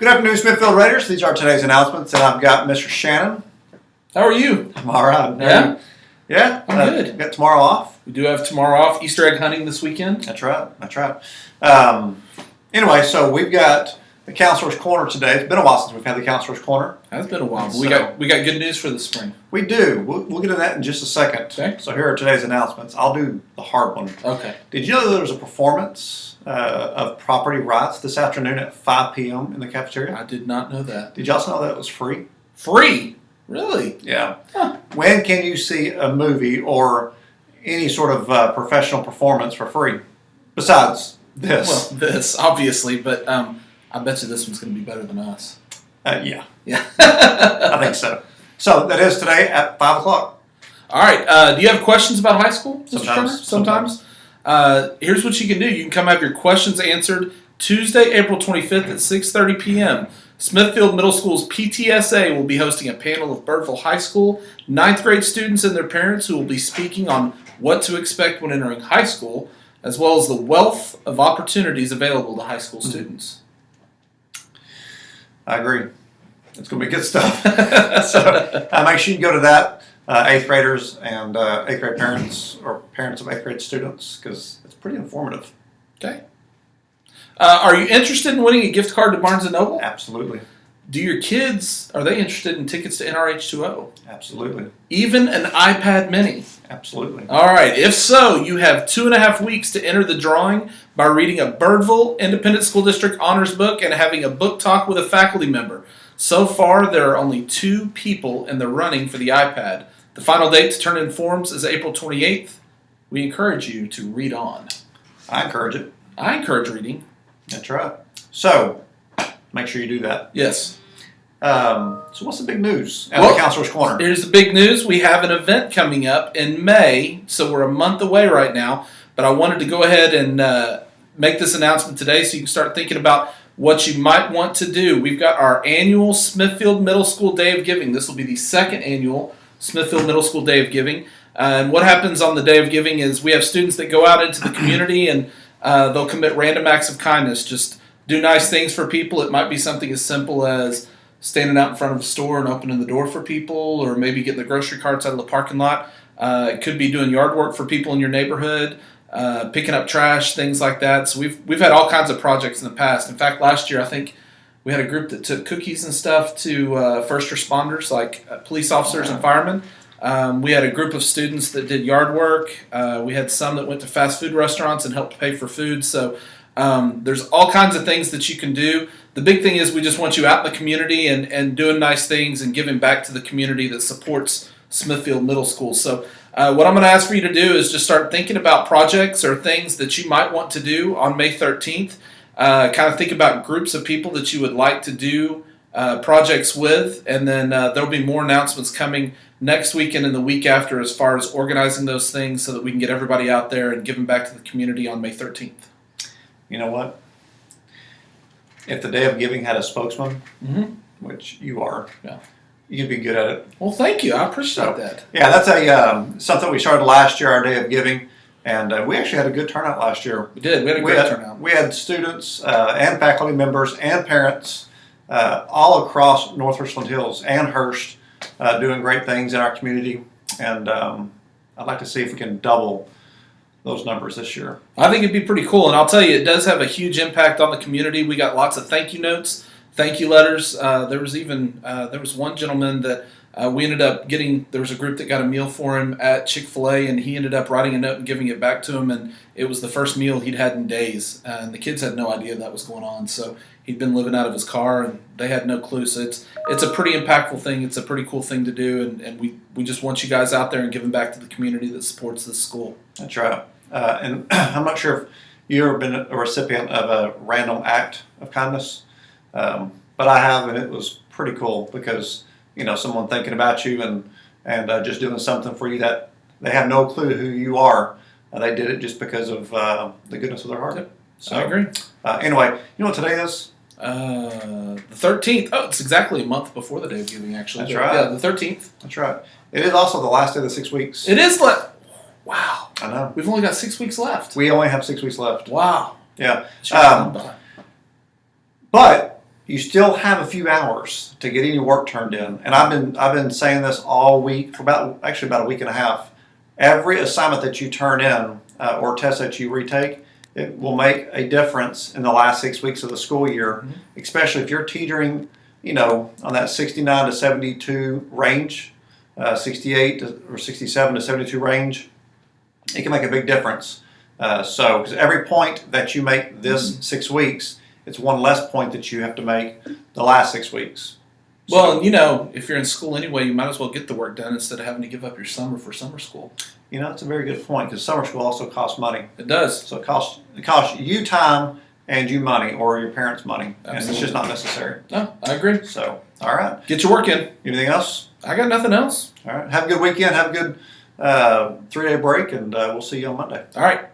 Good afternoon, Smithfield Raiders. These are today's announcements, and I've got Mr. Shannon. How are you? I'm all right. Yeah? Yeah? I'm good. Got tomorrow off? We do have tomorrow off. Easter egg hunting this weekend. That's right. Anyway, so we've got the Counselor's Corner today. It's been a while since we've had the Counselor's Corner. Has been a while. But So- we got good news for the spring. We do. We'll get to that in just a second. Okay. So here are today's announcements. I'll do the hard one. Okay. Did you know there was a performance of Property Rights this afternoon at 5 p.m. in the cafeteria? I did not know that. Did you also know that it was free? Free? Really? Yeah. Huh. When can you see a movie or any sort of professional performance for free? Besides this. Well, this, obviously, but I bet you this one's going to be better than us. Yeah. Yeah. I think so. So that is today at 5 o'clock. All right. Do you have questions about high school, Mr. Sometimes. Turner? Sometimes. Here's what you can do. You can come have your questions answered Tuesday, April 25th at 6:30 p.m. Smithfield Middle School's PTSA will be hosting a panel of Birdville High School 9th grade students and their parents who will be speaking on what to expect when entering high school, as well as the wealth of opportunities available to high school students. I agree. It's going to be good stuff. So make sure you go to that, 8th graders and 8th grade parents or parents of 8th grade students, because it's pretty informative. Okay. Are you interested in winning a gift card to Barnes & Noble? Absolutely. Do your kids, are they interested in tickets to NRH2O? Absolutely. Even an iPad mini? Absolutely. All right. If so, you have 2.5 weeks to enter the drawing by reading a Birdville Independent School District honors book and having a book talk with a faculty member. So far, there are only 2 people in the running for the iPad. The final date to turn in forms is April 28th. We encourage you to read on. I encourage it. I encourage reading. That's right. So make sure you do that. Yes. So what's the big news at Well, the Counselor's Corner? Here's the big news. We have an event coming up in May, so we're a month away right now. But I wanted to go ahead and make this announcement today so you can start thinking about what you might want to do. We've got our annual Smithfield Middle School Day of Giving. This will be the 2nd annual Smithfield Middle School Day of Giving. And what happens on the Day of Giving is we have students that go out into the community and they'll commit random acts of kindness. Just do nice things for people. It might be something as simple as standing out in front of a store and opening the door for people, or maybe getting the grocery carts out of the parking lot. It could be doing yard work for people in your neighborhood, picking up trash, things like that. So we've had all kinds of projects in the past. In fact, last year I think we had a group that took cookies and stuff to first responders like police officers and firemen. We had a group of students that did yard work. We had some that went to fast food restaurants and helped pay for food. So there's all kinds of things that you can do. The big thing is we just want you out in the community and doing nice things and giving back to the community that supports Smithfield Middle School. So what I'm going to ask for you to do is just start thinking about projects or things that you might want to do on May 13th. Kind of think about groups of people that you would like to do projects with, and then there'll be more announcements coming next weekend and the week after as far as organizing those things so that we can get everybody out there and giving back to the community on May 13th. You know what? If the Day of Giving had a spokesman, which you are, Yeah. you'd be good at it. Well, thank you. I appreciate So, that. Yeah, that's a something we started last year, our Day of Giving, and we actually had a good turnout last year. We did. We had a great turnout. We had students and faculty members and parents all across North Richland Hills and Hurst doing great things in our community, and I'd like to see if we can double those numbers this year. I think it'd be pretty cool, and I'll tell you, it does have a huge impact on the community. We got lots of thank you notes, thank you letters. There was one gentleman that we ended up getting. There was a group that got a meal for him at Chick-fil-A, and he ended up writing a note and giving it back to him. And it was the first meal he'd had in days, and the kids had no idea that was going on. So he'd been living out of his car, and they had no clue. So it's a pretty impactful thing. It's a pretty cool thing to do, and we just want you guys out there and giving back to the community that supports this school. That's right. And I'm not sure if you've ever been a recipient of a random act of kindness, but I have, and it was pretty cool because, you know, someone thinking about you and just doing something for you that they have no clue who you are. They did it just because of the goodness of their heart. Yep. So, I agree. Anyway, you know what today is? The 13th. Oh, it's exactly a month before the Day of Giving, actually. That's right. Yeah, the 13th. That's right. It is also the last day of the 6 weeks. It is wow. I know. We've only got 6 weeks left. We only have 6 weeks left. Wow. Yeah. It's gone by. But you still have a few hours to get any work turned in. And I've been saying this all week for about a week and a half. Every assignment that you turn in or test that you retake, it will make a difference in the last 6 weeks of the school year, especially if you're teetering, on that 69 to 72 range, 68 or 67 to 72 range. It can make a big difference. Because every point that you make this 6 weeks, it's one less point that you have to make the last 6 weeks. Well, and if you're in school anyway, you might as well get the work done instead of having to give up your summer for summer school. That's a very good point, because summer school also costs money. It does. So it costs you time and you money, or your parents' money. Absolutely. And it's just not necessary. No, I agree. So, all right. Get your work in. Anything else? I got nothing else. All right. Have a good weekend. Have a good 3-day break, and we'll see you on Monday. All right.